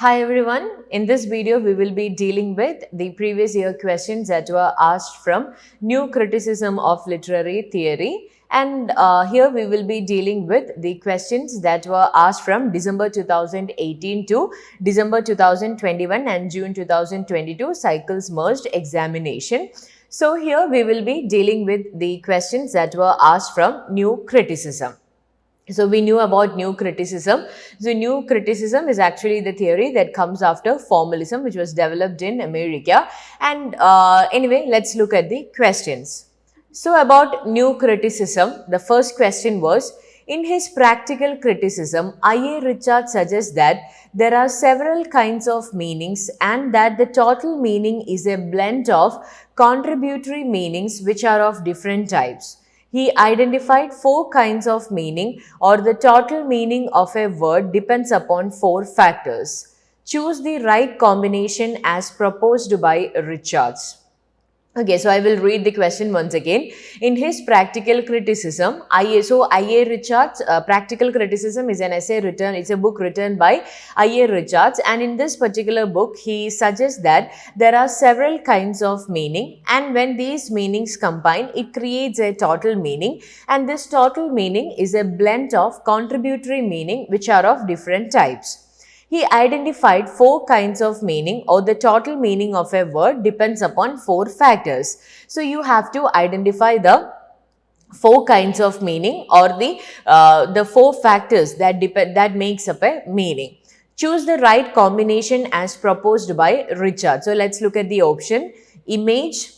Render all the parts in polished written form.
Hi everyone, in this video we will be dealing with the previous year questions that were asked from New Criticism of Literary Theory, and here we will be dealing with the questions that were asked from December 2018 to December 2021 and June 2022 cycles merged examination. So here we will be dealing with the questions that were asked from New Criticism. So we knew about new criticism. So new criticism is actually the theory that comes after formalism, which was developed in America. And anyway, let's look at the questions. So about new criticism, the first question was, in his practical criticism, I.A. Richards suggests that there are several kinds of meanings and that the total meaning is a blend of contributory meanings which are of different types. He identified 4 kinds of meaning, or the total meaning of a word depends upon 4 factors. Choose the right combination as proposed by Richards. Okay, so I will read the question once again. In his practical criticism, I.A. Richards, practical criticism is an essay written, it's a book written by I.A. Richards, and in this particular book, he suggests that there are several kinds of meaning, and when these meanings combine, it creates a total meaning, and this total meaning is a blend of contributory meaning which are of different types. He identified 4 kinds of meaning, or the total meaning of a word depends upon 4 factors. So you have to identify the 4 kinds of meaning, or the 4 factors that makes up a meaning. Choose the right combination as proposed by Richard. So let's look at the option: image,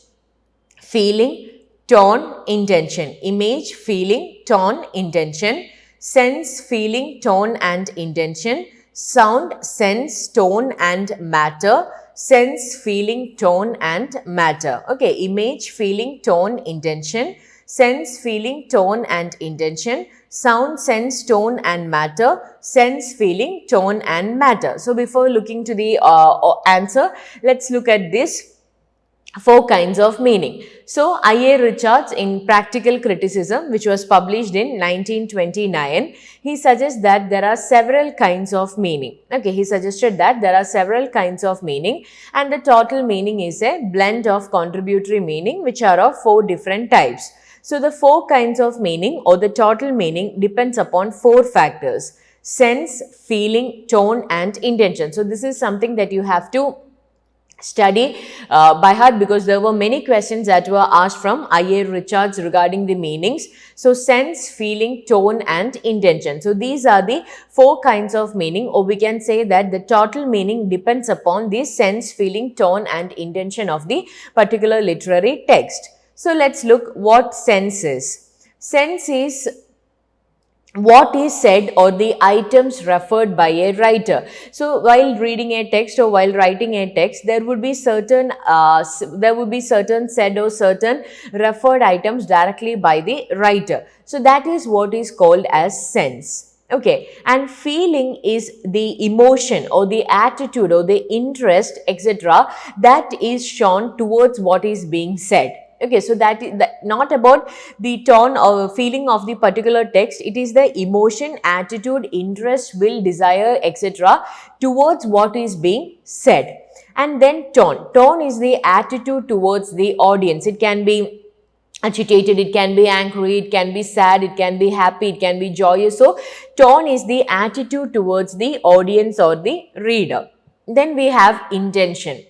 feeling, tone, intention. Image, feeling, tone, intention. Sense, feeling, tone and intention. Sound, sense, tone and matter. Sense, feeling, tone and matter. Okay, image, feeling, tone, intention. Sense, feeling, tone and intention. Sound, sense, tone and matter. Sense, feeling, tone and matter. So before looking to the answer, let's look at this 4 kinds of meaning. So, I.A. Richards in Practical Criticism, which was published in 1929, he suggests that there are several kinds of meaning. Okay, he suggested that there are several kinds of meaning, and the total meaning is a blend of contributory meaning which are of 4 different types. So, the 4 kinds of meaning, or the total meaning, depends upon 4 factors: sense, feeling, tone and intention. So, this is something that you have to study by heart, because there were many questions that were asked from I.A. Richards regarding the meanings. So, sense, feeling, tone and intention. So, these are the 4 kinds of meaning, or we can say that the total meaning depends upon the sense, feeling, tone and intention of the particular literary text. So, let's look what sense is. Sense is what is said, or the items referred by a writer. So while reading a text or while writing a text, there would be certain said or certain referred items directly by the writer. So that is what is called as sense. Okay, and feeling is the emotion or the attitude or the interest, etc., that is shown towards what is being said. Okay, so that is not about the tone or feeling of the particular text. It is the emotion, attitude, interest, will, desire, etc. towards what is being said. And then tone. Tone is the attitude towards the audience. It can be agitated, it can be angry, it can be sad, it can be happy, it can be joyous. So, tone is the attitude towards the audience or the reader. Then we have intention.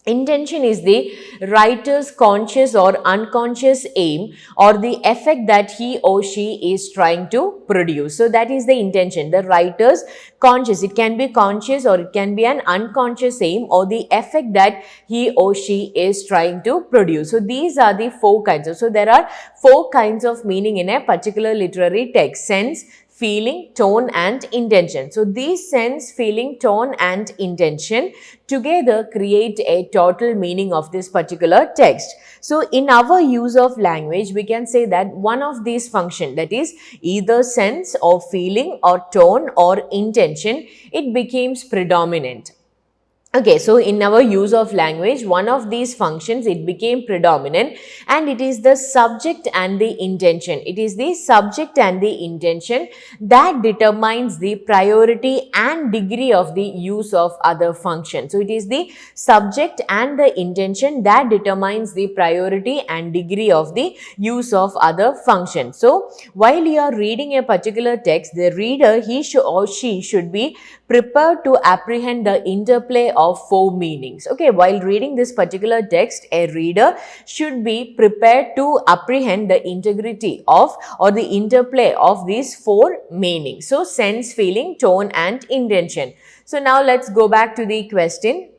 Intention is the writer's conscious or unconscious aim, or the effect that he or she is trying to produce. So that is the intention. The writer's conscious, it can be conscious or it can be an unconscious aim, or the effect that he or she is trying to produce. So these are the 4 kinds. So there are 4 kinds of meaning in a particular literary text: sense, feeling, tone and intention. So these sense, feeling, tone and intention together create a total meaning of this particular text. So in our use of language, we can say that one of these functions, that is either sense or feeling or tone or intention, it becomes predominant. Okay, so in our use of language, one of these functions, it became predominant, and it is the subject and the intention. It is the subject and the intention that determines the priority and degree of the use of other functions. So it is the subject and the intention that determines the priority and degree of the use of other functions. So while you are reading a particular text, the reader, he or she should be prepared to apprehend the interplay of four meanings. Okay, while reading this particular text, a reader should be prepared to apprehend the integrity of or the interplay of these four meanings. So sense, feeling, tone and intention. So now let's go back to the question.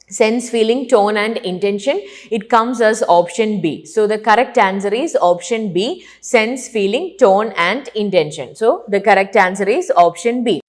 Sense, feeling, tone and intention, it comes as option B. So the correct answer is option B, sense, feeling, tone and intention. So the correct answer is option B.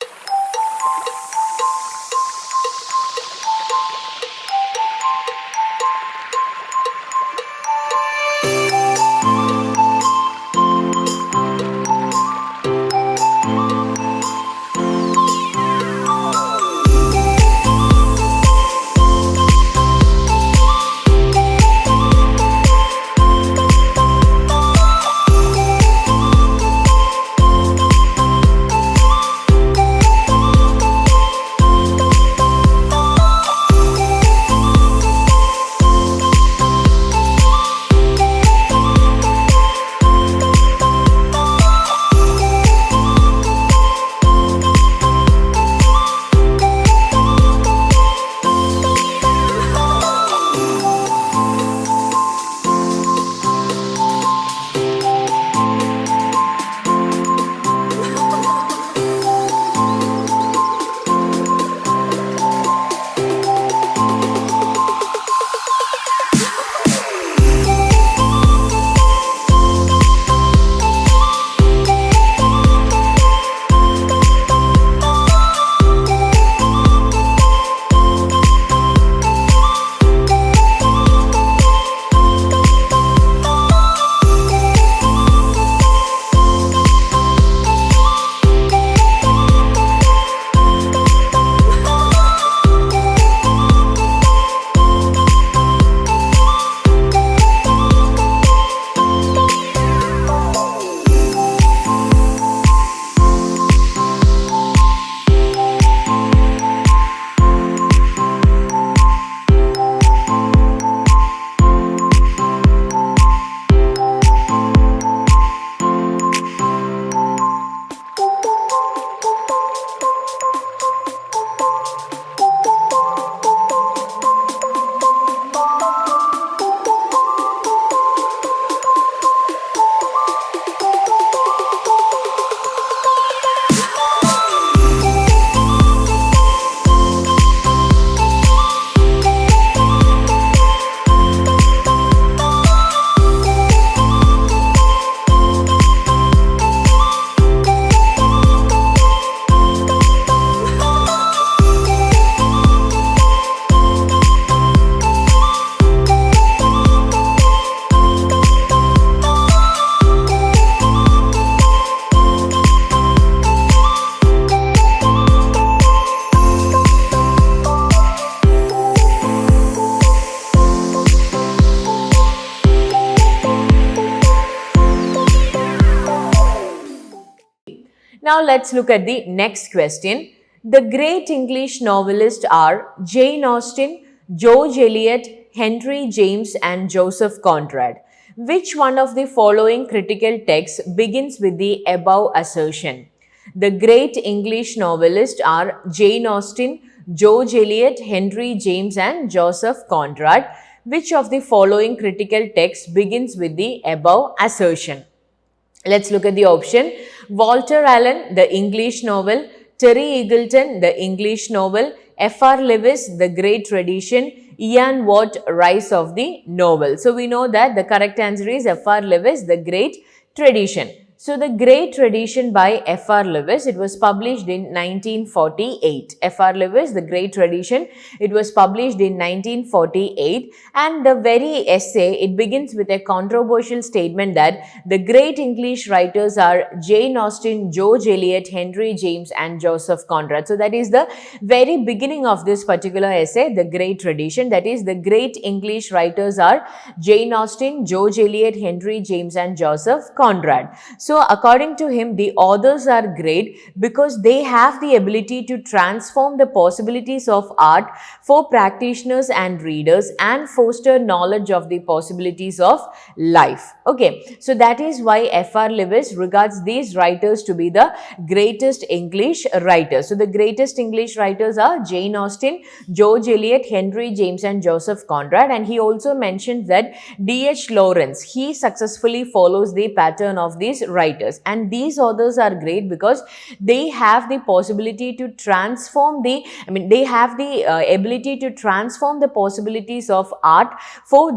Now let's look at the next question. The great English novelists are Jane Austen, George Eliot, Henry James and Joseph Conrad. Which one of the following critical texts begins with the above assertion? The great English novelists are Jane Austen, George Eliot, Henry James and Joseph Conrad. Which of the following critical text begins with the above assertion? Let's look at the option. Walter Allen, the English novel. Terry Eagleton, the English novel. F.R. Lewis, The Great Tradition. Ian Watt, Rise of the Novel. So we know that the correct answer is F.R. Lewis, The Great Tradition. So the Great Tradition by F.R. Lewis, it was published in 1948. F.R. Lewis, The Great Tradition, it was published in 1948, and the very essay, it begins with a controversial statement that the great English writers are Jane Austen, George Eliot, Henry James and Joseph Conrad. So that is the very beginning of this particular essay, The Great Tradition, that is the great English writers are Jane Austen, George Eliot, Henry James and Joseph Conrad. So according to him, the authors are great because they have the ability to transform the possibilities of art for practitioners and readers and foster knowledge of the possibilities of life. Okay, so that is why F.R. Lewis regards these writers to be the greatest English writers. So the greatest English writers are Jane Austen, George Eliot, Henry James and Joseph Conrad, and he also mentioned that D.H. Lawrence, he successfully follows the pattern of these writers, and these authors are great because they have the possibility to transform they have the ability to transform the possibilities of art for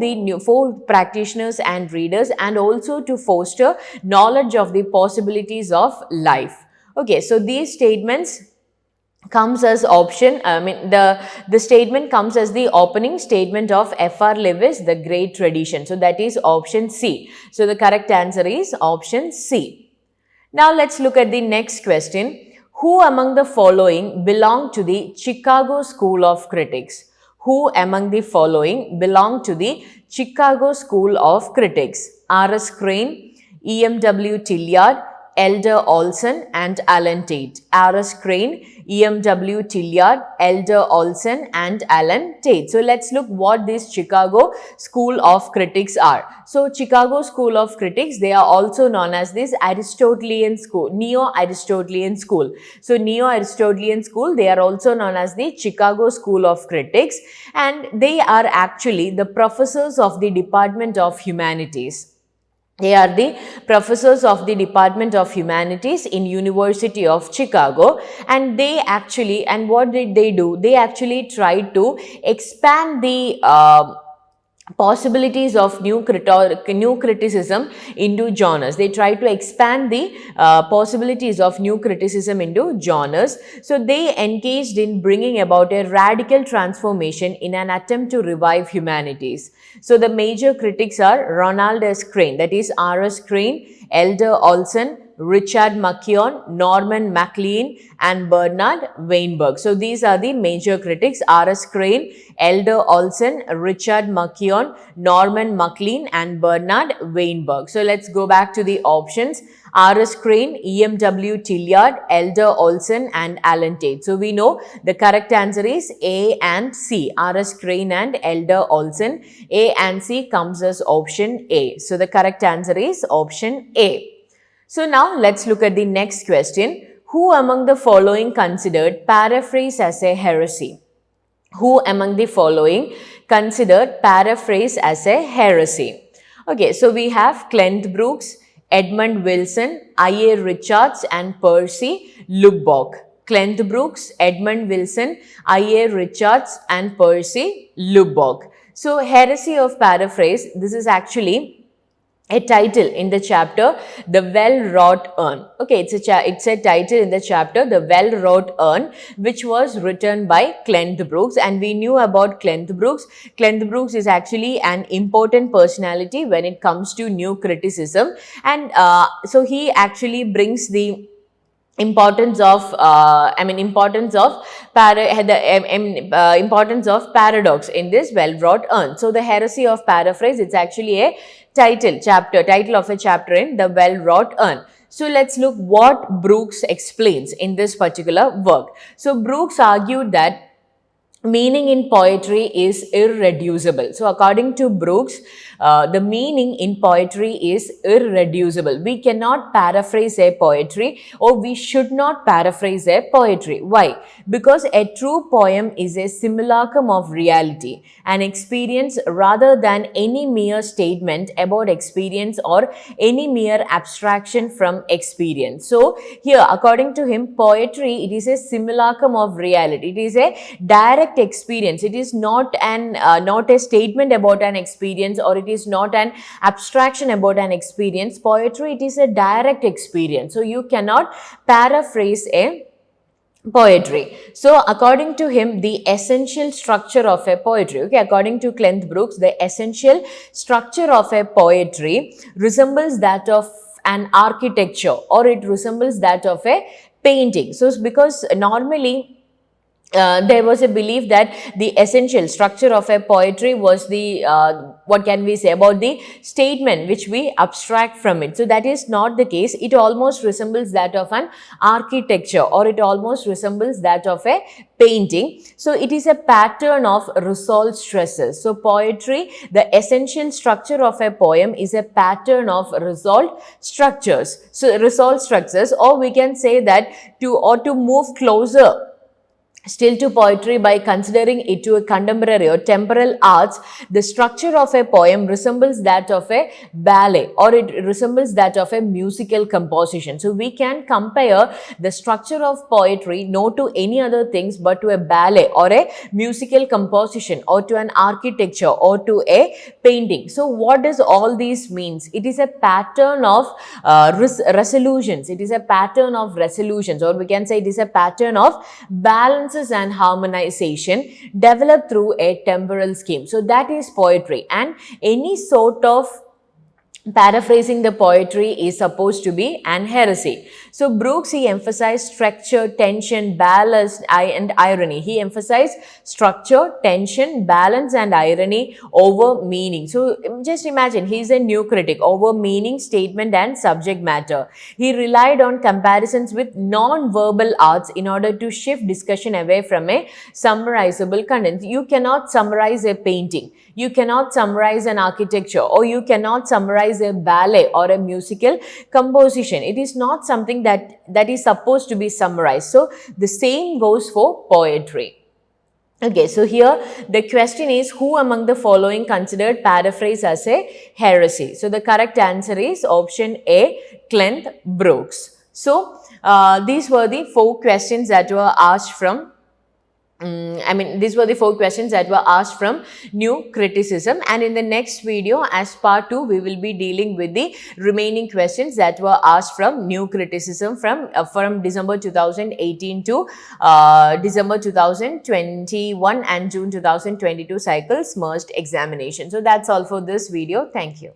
practitioners and readers, and also to foster knowledge of the possibilities of life. Okay, so these statements comes as option, the statement comes as the opening statement of F.R. Lewis, The Great Tradition. So that is option C. So the correct answer is option C. Now let's look at the next question. Who among the following belong to the Chicago School of Critics? Who among the following belong to the Chicago School of Critics? R.S. Crane, E.M.W. Tilliard, Elder Olson and Alan Tate. R.S. Crane, E.M.W. Tilliard, Elder Olson and Alan Tate. So let's look what this Chicago School of Critics are. So Chicago School of Critics, they are also known as this Aristotelian school, Neo-Aristotelian school. So Neo-Aristotelian school, they are also known as the Chicago School of Critics, and they are actually the professors of the Department of Humanities. They are the professors of the Department of Humanities in University of Chicago, and they actually, and what did they do? They actually tried to expand the possibilities of new criticism into genres. They try to expand the possibilities of new criticism into genres. So they engaged in bringing about a radical transformation in an attempt to revive humanities. So the major critics are Ronald S. Crane, that is R.S. Crane, Elder Olson, Richard McKeown, Norman MacLean and Bernard Weinberg. So these are the major critics: R.S. Crane, Elder Olson, Richard McKeown, Norman MacLean and Bernard Weinberg. So let's go back to the options: R.S. Crane, E.M.W. Tilliard, Elder Olson and Alan Tate. So we know the correct answer is A and C, R.S. Crane and Elder Olson. A and C comes as option A. So the correct answer is option A. So now let's look at the next question. Who among the following considered paraphrase as a heresy? Who among the following considered paraphrase as a heresy? Okay, so we have CLEANTH Brooks, Edmund Wilson, I.A. Richards and Percy Lubbock. CLEANTH Brooks, Edmund Wilson, I.A. Richards and Percy Lubbock. So heresy of paraphrase, this is actually a title in the chapter The Well-Wrought Urn. Okay, it's a title in the chapter The Well-Wrought Urn, which was written by CLEANTH Brooks, and we knew about CLEANTH Brooks. CLEANTH Brooks is actually an important personality when it comes to new criticism, and so he actually brings the importance of importance of paradox in this Well-Wrought Urn. So the heresy of paraphrase, it's actually a title of a chapter in the Well-Wrought Urn. So let's look what Brooks explains in this particular work. So Brooks argued that meaning in poetry is irreducible. So according to Brooks, the meaning in poetry is irreducible. We cannot paraphrase a poetry, or we should not paraphrase a poetry. Why? Because a true poem is a simulacrum of reality, an experience rather than any mere statement about experience or any mere abstraction from experience. So here, according to him, poetry, it is a simulacrum of reality. It is a direct direct experience. It is not not a statement about an experience, or it is not an abstraction about an experience. Poetry, it is a direct experience. So you cannot paraphrase a poetry. So according to him, the essential structure of a poetry, okay, according to CLEANTH Brooks, the essential structure of a poetry resembles that of an architecture, or it resembles that of a painting. So because normally there was a belief that the essential structure of a poetry was the what can we say about the statement which we abstract from it. So that is not the case. It almost resembles that of an architecture, or it almost resembles that of a painting. So it is a pattern of resolved stresses. So poetry, the essential structure of a poem is a pattern of resolved structures. So resolved structures, or we can say that to move closer still to poetry by considering it to a contemporary or temporal arts, the structure of a poem resembles that of a ballet, or it resembles that of a musical composition. So we can compare the structure of poetry not to any other things but to a ballet or a musical composition, or to an architecture, or to a painting. So what does all these means? It is a pattern of resolutions. It is a pattern of resolutions, or we can say it is a pattern of balance and harmonization developed through a temporal scheme. So that is poetry, and any sort of paraphrasing the poetry is supposed to be an heresy. So Brooks, he emphasized structure, tension, balance, and irony. He emphasized structure, tension, balance, and irony over meaning. So just imagine, he is a new critic over meaning, statement, and subject matter. He relied on comparisons with non-verbal arts in order to shift discussion away from a summarizable content. You cannot summarize a painting. You cannot summarize an architecture, or you cannot summarize a ballet or a musical composition. It is not something that is supposed to be summarized. So the same goes for poetry. Okay, so here the question is, who among the following considered paraphrase as a heresy? So the correct answer is option A, CLEANTH Brooks. So these were the 4 questions that were asked from these were the 4 questions that were asked from new criticism, and in the next video, as part 2, we will be dealing with the remaining questions that were asked from new criticism from December 2018 to December 2021 and June 2022 cycles merged examination. So that's all for this video. Thank you.